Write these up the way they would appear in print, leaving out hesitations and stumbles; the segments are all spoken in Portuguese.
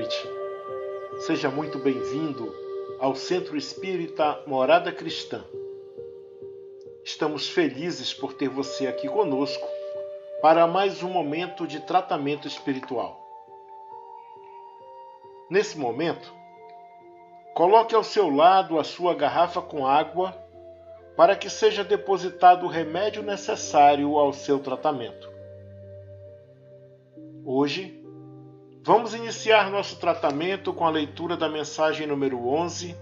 noite. Seja muito bem-vindo ao Centro Espírita Morada Cristã. Estamos felizes por ter você aqui conosco para mais um momento de tratamento espiritual. Nesse momento, coloque ao seu lado a sua garrafa com água para que seja depositado o remédio necessário ao seu tratamento. Hoje, vamos iniciar nosso tratamento com a leitura da mensagem número 11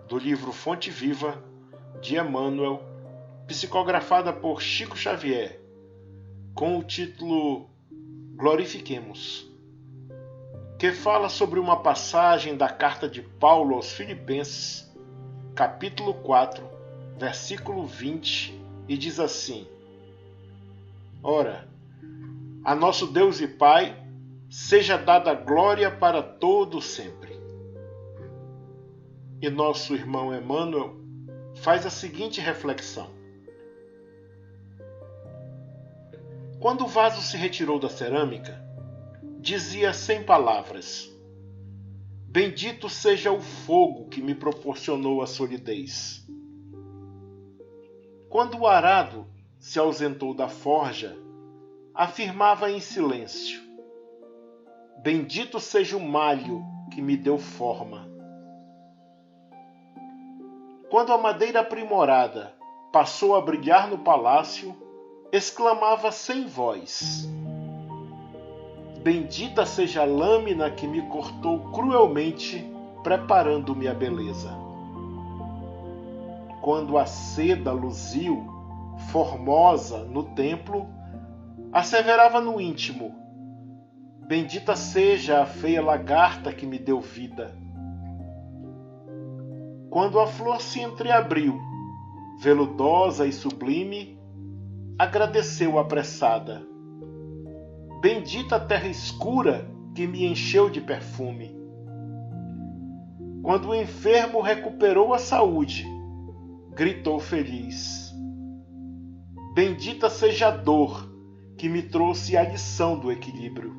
do livro Fonte Viva, de Emmanuel, psicografada por Chico Xavier, com o título Glorifiquemos, que fala sobre uma passagem da carta de Paulo aos Filipenses, capítulo 4, versículo 20, e diz assim: Ora, a nosso Deus e Pai seja dada glória para todo sempre. E nosso irmão Emmanuel faz a seguinte reflexão. Quando o vaso se retirou da cerâmica, dizia sem palavras: Bendito seja o fogo que me proporcionou a solidez. Quando o arado se ausentou da forja, afirmava em silêncio: Bendito seja o malho que me deu forma. Quando a madeira aprimorada passou a brilhar no palácio, exclamava sem voz: Bendita seja a lâmina que me cortou cruelmente, preparando-me a beleza. Quando a seda luziu, formosa, no templo, asseverava no íntimo: Bendita seja a feia lagarta que me deu vida. Quando a flor se entreabriu, veludosa e sublime, agradeceu apressada: Bendita a terra escura que me encheu de perfume. Quando o enfermo recuperou a saúde, gritou feliz: Bendita seja a dor que me trouxe a lição do equilíbrio.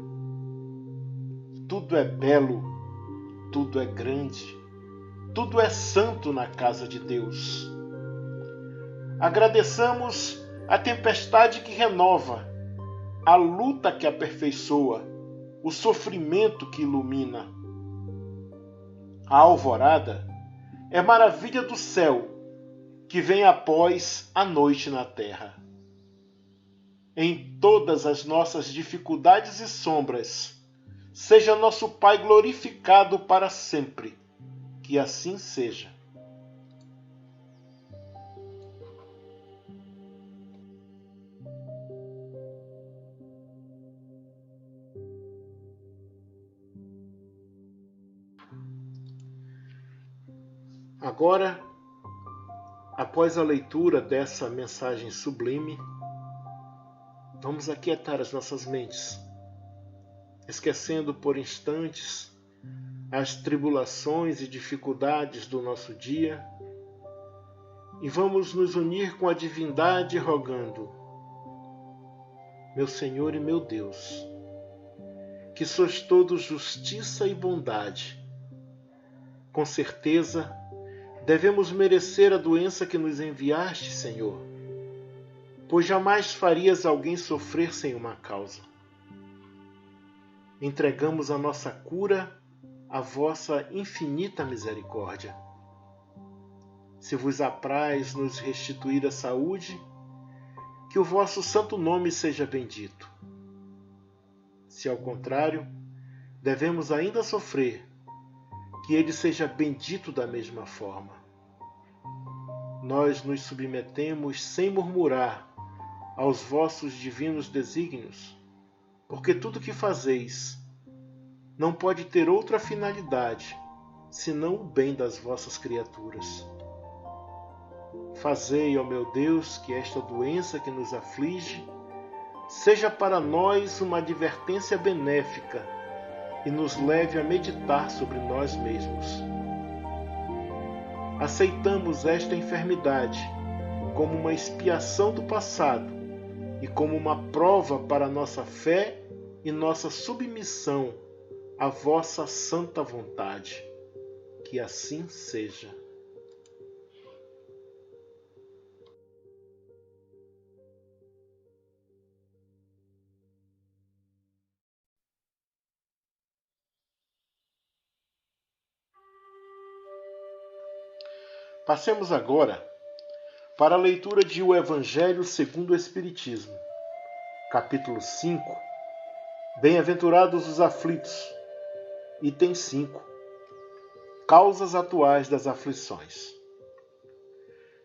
Tudo é belo, tudo é grande, tudo é santo na casa de Deus. Agradeçamos a tempestade que renova, a luta que aperfeiçoa, o sofrimento que ilumina. A alvorada é maravilha do céu que vem após a noite na terra. Em todas as nossas dificuldades e sombras, seja nosso Pai glorificado para sempre. Que assim seja. Agora, após a leitura dessa mensagem sublime, vamos aquietar as nossas mentes, esquecendo por instantes as tribulações e dificuldades do nosso dia, e vamos nos unir com a divindade rogando: Meu Senhor e meu Deus, que sois todo justiça e bondade, com certeza devemos merecer a doença que nos enviaste, Senhor, pois jamais farias alguém sofrer sem uma causa. Entregamos a nossa cura à vossa infinita misericórdia. Se vos apraz nos restituir a saúde, que o vosso santo nome seja bendito. Se ao contrário, devemos ainda sofrer, que ele seja bendito da mesma forma. Nós nos submetemos sem murmurar aos vossos divinos desígnios, porque tudo que fazeis não pode ter outra finalidade, senão o bem das vossas criaturas. Fazei, ó meu Deus, que esta doença que nos aflige seja para nós uma advertência benéfica e nos leve a meditar sobre nós mesmos. Aceitamos esta enfermidade como uma expiação do passado e como uma prova para nossa fé e nossa submissão a vossa santa vontade. Que assim seja. Passemos agora para a leitura de O Evangelho segundo o Espiritismo, capítulo 5, Bem-aventurados os aflitos, item 5, causas atuais das aflições.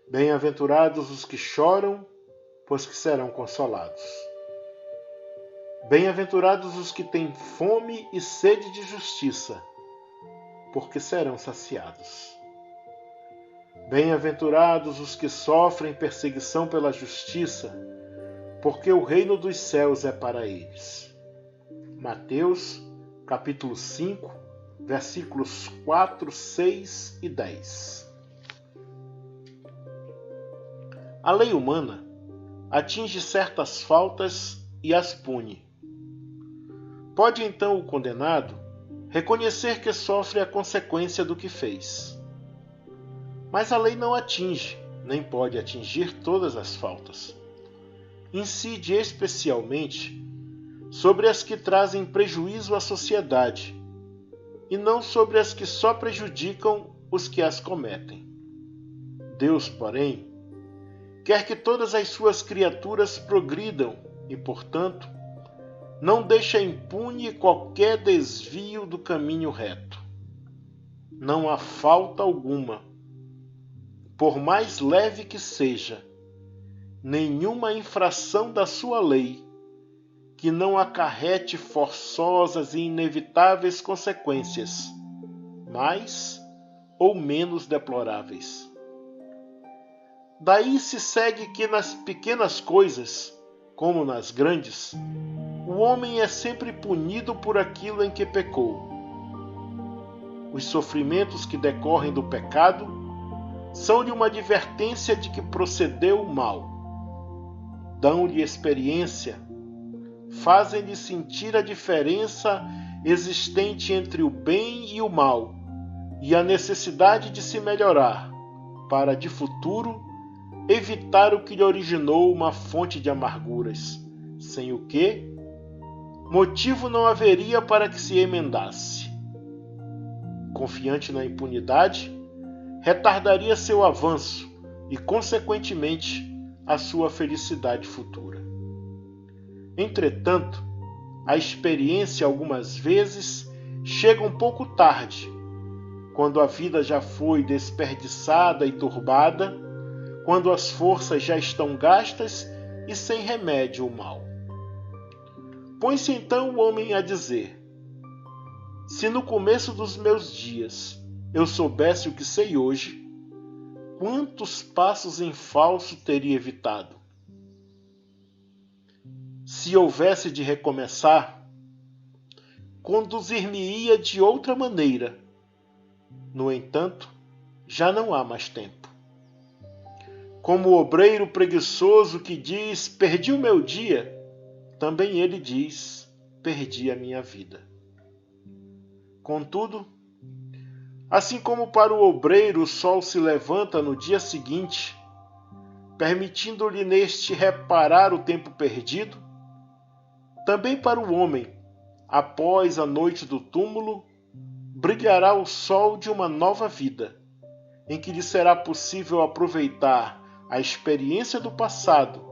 Bem-aventurados os que choram, pois que serão consolados. Bem-aventurados os que têm fome e sede de justiça, porque serão saciados. Bem-aventurados os que sofrem perseguição pela justiça, porque o reino dos céus é para eles. Mateus, capítulo 5, versículos 4, 6 e 10. A lei humana atinge certas faltas e as pune. Pode então o condenado reconhecer que sofre a consequência do que fez. Mas a lei não atinge, nem pode atingir todas as faltas. Incide especialmente sobre as que trazem prejuízo à sociedade, e não sobre as que só prejudicam os que as cometem. Deus, porém, quer que todas as suas criaturas progridam e, portanto, não deixa impune qualquer desvio do caminho reto. Não há falta alguma, por mais leve que seja, nenhuma infração da sua lei que não acarrete forçosas e inevitáveis consequências, mais ou menos deploráveis. Daí se segue que nas pequenas coisas, como nas grandes, o homem é sempre punido por aquilo em que pecou. Os sofrimentos que decorrem do pecado são-lhe uma advertência de que procedeu mal. Dão-lhe experiência, fazem-lhe sentir a diferença existente entre o bem e o mal e a necessidade de se melhorar, para, de futuro, evitar o que lhe originou uma fonte de amarguras, sem o que motivo não haveria para que se emendasse. Confiante na impunidade, retardaria seu avanço e, consequentemente, a sua felicidade futura. Entretanto, a experiência algumas vezes chega um pouco tarde, quando a vida já foi desperdiçada e turbada, quando as forças já estão gastas e sem remédio o mal. Põe-se então o homem a dizer: se no começo dos meus dias eu soubesse o que sei hoje, quantos passos em falso teria evitado? Se houvesse de recomeçar, conduzir-me-ia de outra maneira. No entanto, já não há mais tempo. Como o obreiro preguiçoso que diz: perdi o meu dia, também ele diz: perdi a minha vida. Contudo, assim como para o obreiro o sol se levanta no dia seguinte, permitindo-lhe neste reparar o tempo perdido, também para o homem, após a noite do túmulo, brilhará o sol de uma nova vida, em que lhe será possível aproveitar a experiência do passado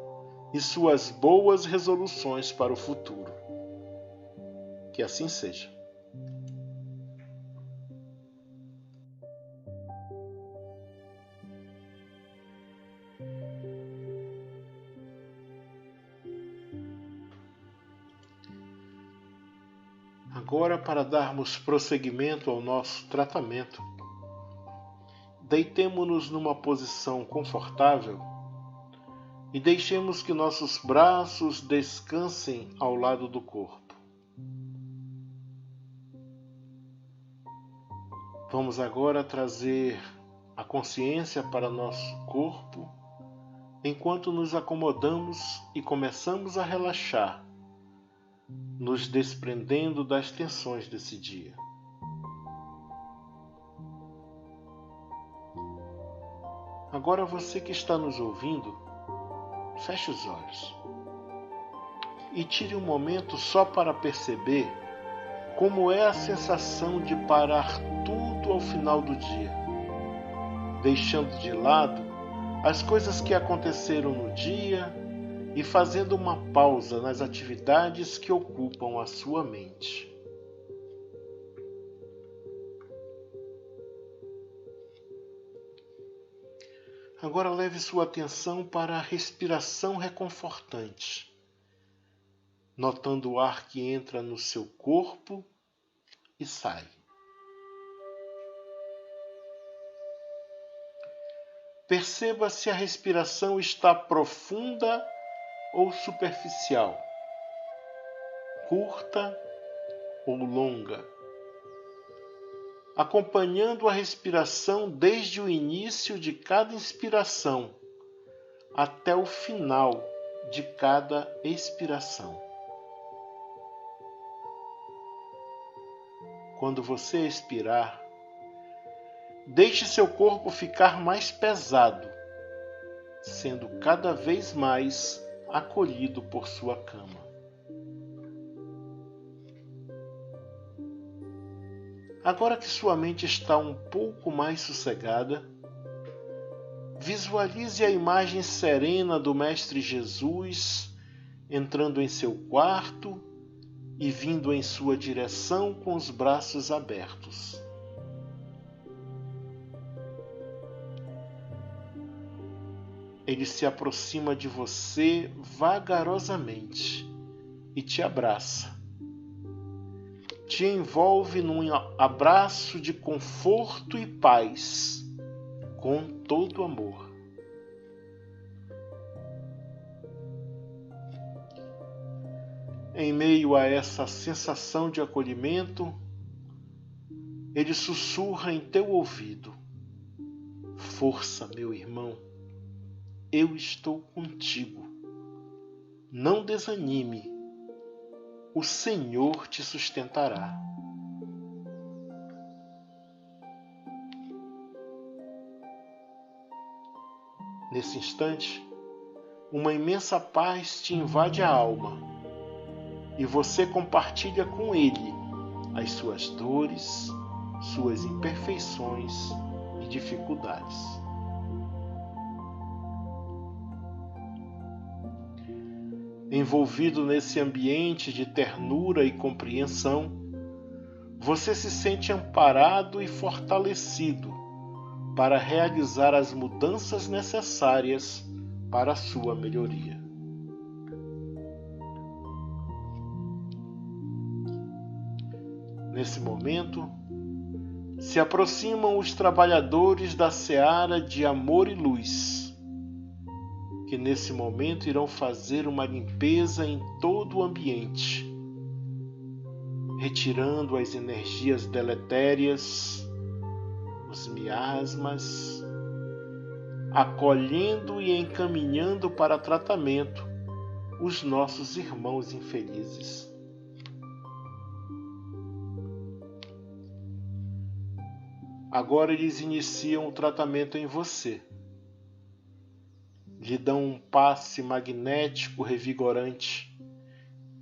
e suas boas resoluções para o futuro. Que assim seja. Agora, para darmos prosseguimento ao nosso tratamento, deitemo-nos numa posição confortável e deixemos que nossos braços descansem ao lado do corpo. Vamos agora trazer a consciência para nosso corpo, enquanto nos acomodamos e começamos a relaxar, nos desprendendo das tensões desse dia. Agora você que está nos ouvindo, feche os olhos e tire um momento só para perceber como é a sensação de parar tudo ao final do dia, deixando de lado as coisas que aconteceram no dia e fazendo uma pausa nas atividades que ocupam a sua mente. Agora leve sua atenção para a respiração reconfortante, notando o ar que entra no seu corpo e sai. Perceba se a respiração está profunda ou superficial, curta ou longa, acompanhando a respiração desde o início de cada inspiração até o final de cada expiração. Quando você expirar, deixe seu corpo ficar mais pesado, sendo cada vez mais acolhido por sua cama. Agora que sua mente está um pouco mais sossegada, visualize a imagem serena do Mestre Jesus entrando em seu quarto e vindo em sua direção com os braços abertos. Ele se aproxima de você vagarosamente e te abraça. Te envolve num abraço de conforto e paz, com todo amor. Em meio a essa sensação de acolhimento, ele sussurra em teu ouvido: força, meu irmão, eu estou contigo. Não desanime, o Senhor te sustentará. Nesse instante, uma imensa paz te invade a alma e você compartilha com Ele as suas dores, suas imperfeições e dificuldades. Envolvido nesse ambiente de ternura e compreensão, você se sente amparado e fortalecido para realizar as mudanças necessárias para a sua melhoria. Nesse momento, se aproximam os trabalhadores da seara de amor e luz, que nesse momento irão fazer uma limpeza em todo o ambiente, retirando as energias deletérias, os miasmas, acolhendo e encaminhando para tratamento os nossos irmãos infelizes. Agora eles iniciam o tratamento em você. Lhe dão um passe magnético revigorante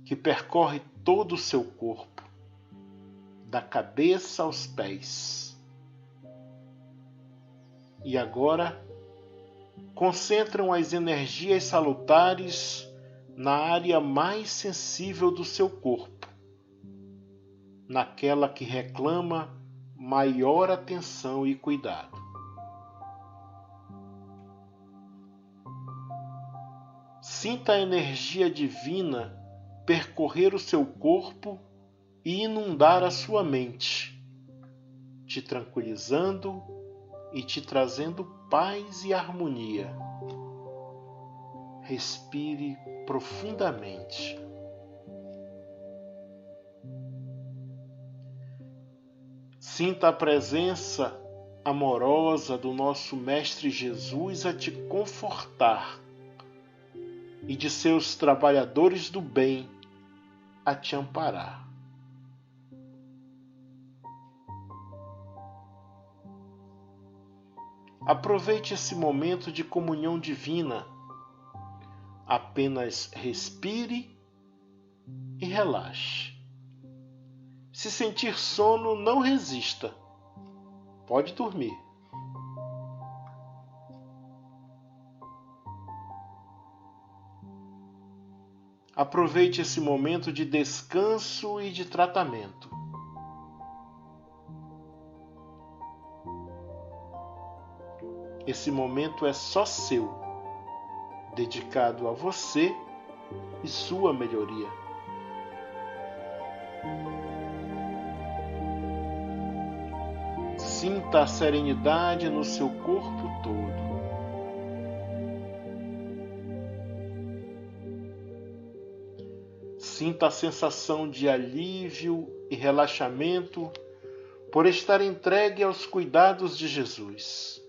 que percorre todo o seu corpo, da cabeça aos pés. E agora concentram as energias salutares na área mais sensível do seu corpo, naquela que reclama maior atenção e cuidado. Sinta a energia divina percorrer o seu corpo e inundar a sua mente, te tranquilizando e te trazendo paz e harmonia. Respire profundamente. Sinta a presença amorosa do nosso Mestre Jesus a te confortar e de seus trabalhadores do bem a te amparar. Aproveite esse momento de comunhão divina. Apenas respire e relaxe. Se sentir sono, não resista. Pode dormir. Aproveite esse momento de descanso e de tratamento. Esse momento é só seu, dedicado a você e sua melhoria. Sinta a serenidade no seu corpo todo. Sinta a sensação de alívio e relaxamento por estar entregue aos cuidados de Jesus.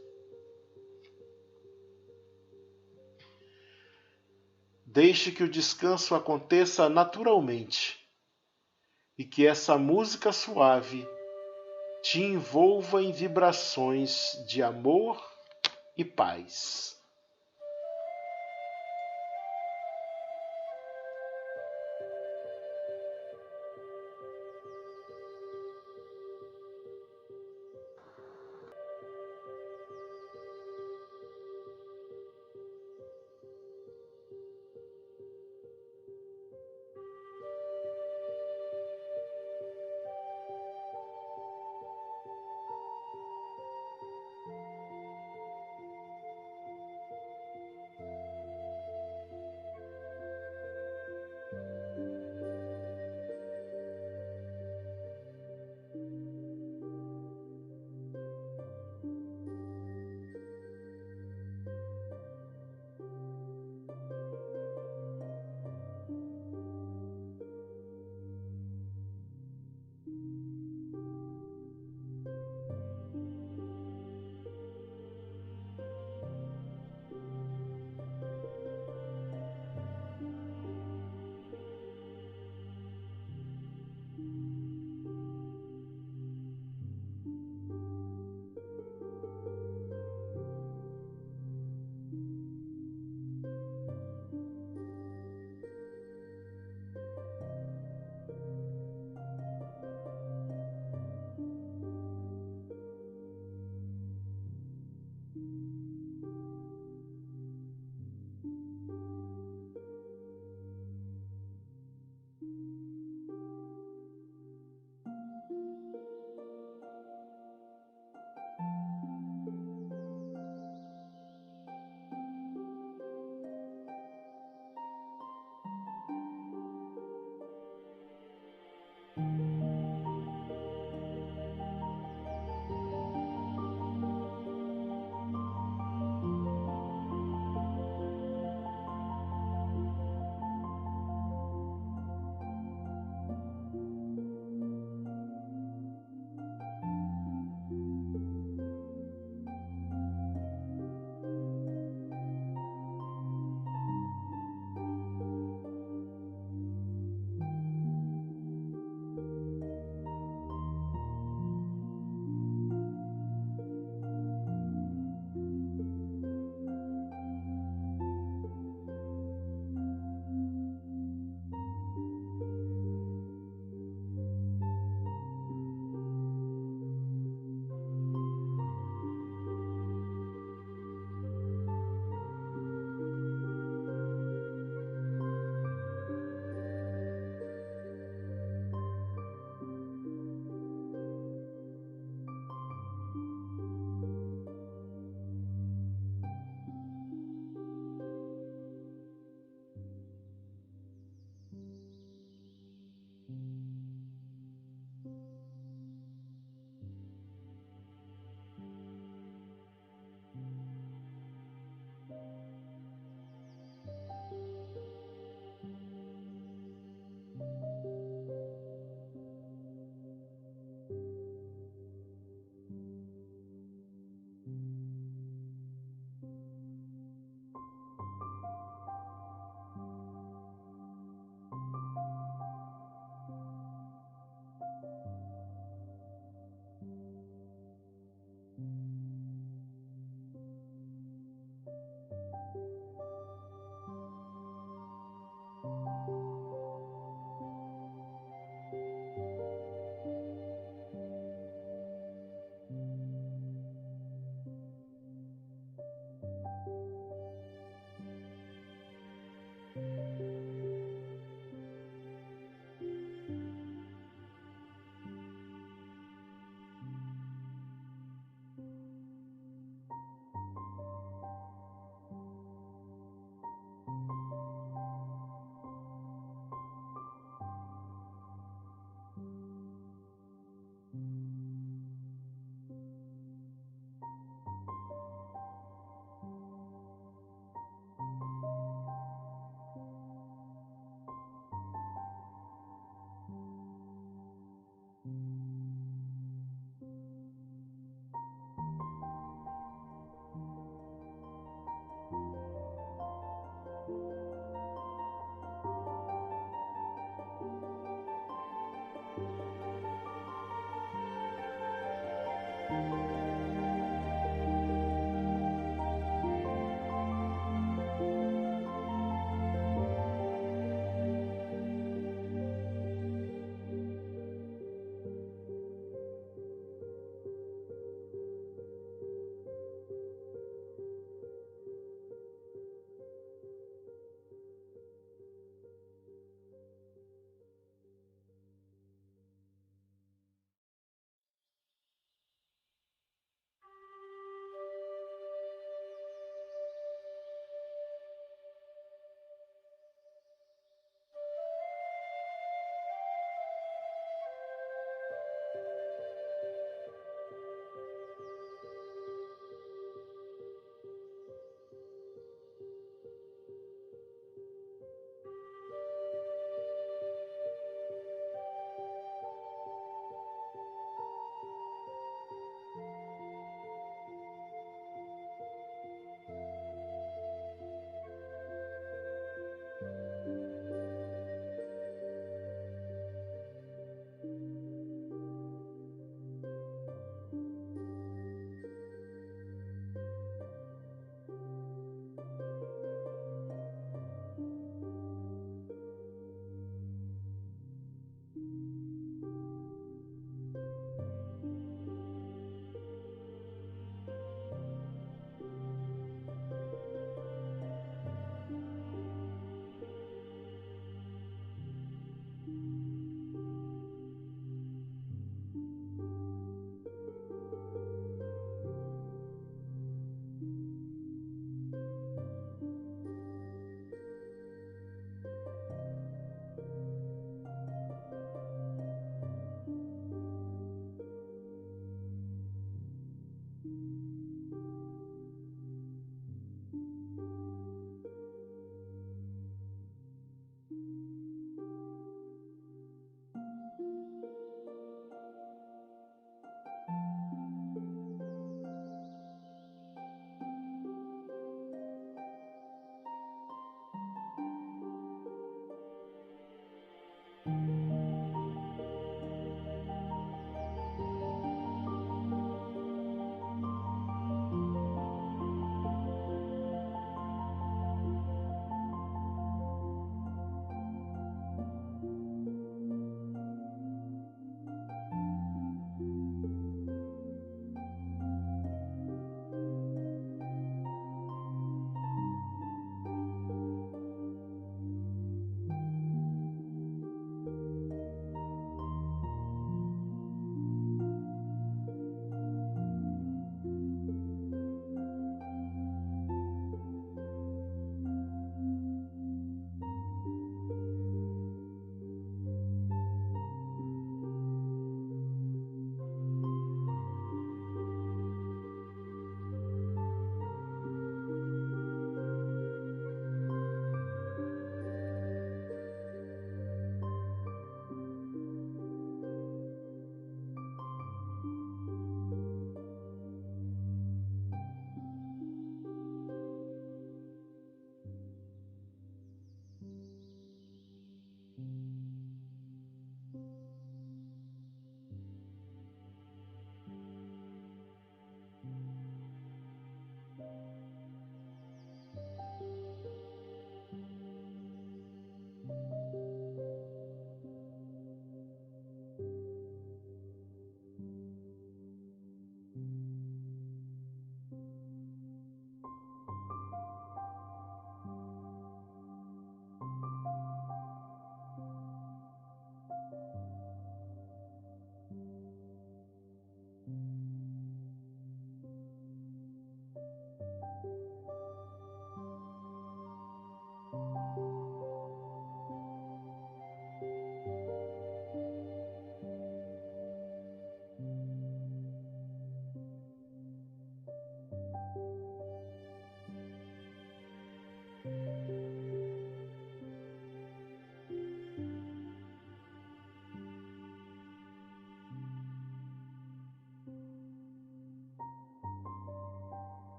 Deixe que o descanso aconteça naturalmente e que essa música suave te envolva em vibrações de amor e paz.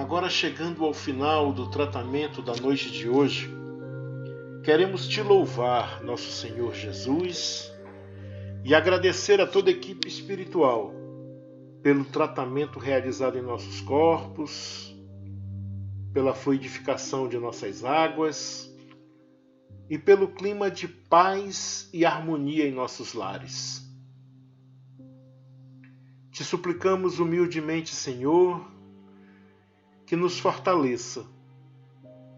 Agora, chegando ao final do tratamento da noite de hoje, queremos te louvar, nosso Senhor Jesus, e agradecer a toda a equipe espiritual pelo tratamento realizado em nossos corpos, pela fluidificação de nossas águas e pelo clima de paz e harmonia em nossos lares. Te suplicamos humildemente, Senhor, que nos fortaleça,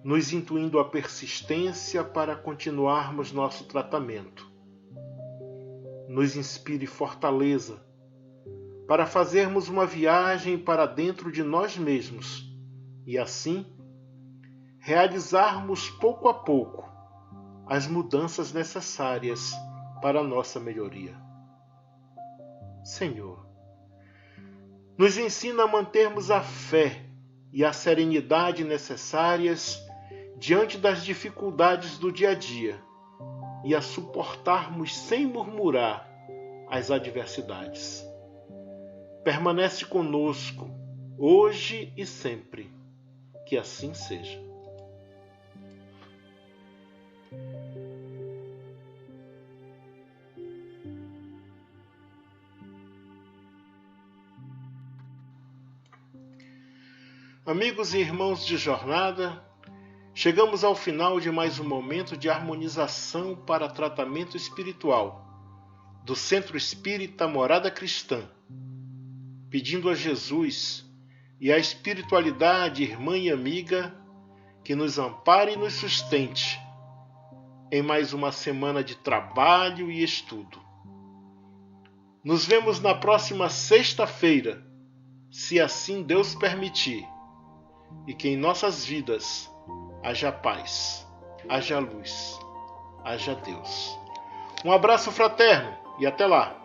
nos intuindo a persistência para continuarmos nosso tratamento. Nos inspire fortaleza para fazermos uma viagem para dentro de nós mesmos e assim realizarmos pouco a pouco as mudanças necessárias para a nossa melhoria. Senhor, nos ensina a mantermos a fé e a serenidade necessárias diante das dificuldades do dia a dia e a suportarmos sem murmurar as adversidades. Permanece conosco, hoje e sempre. Que assim seja. Amigos e irmãos de jornada, chegamos ao final de mais um momento de harmonização para tratamento espiritual do Centro Espírita Morada Cristã, pedindo a Jesus e à espiritualidade irmã e amiga que nos ampare e nos sustente em mais uma semana de trabalho e estudo. Nos vemos na próxima sexta-feira, se assim Deus permitir, e que em nossas vidas haja paz, haja luz, haja Deus. Um abraço fraterno e até lá!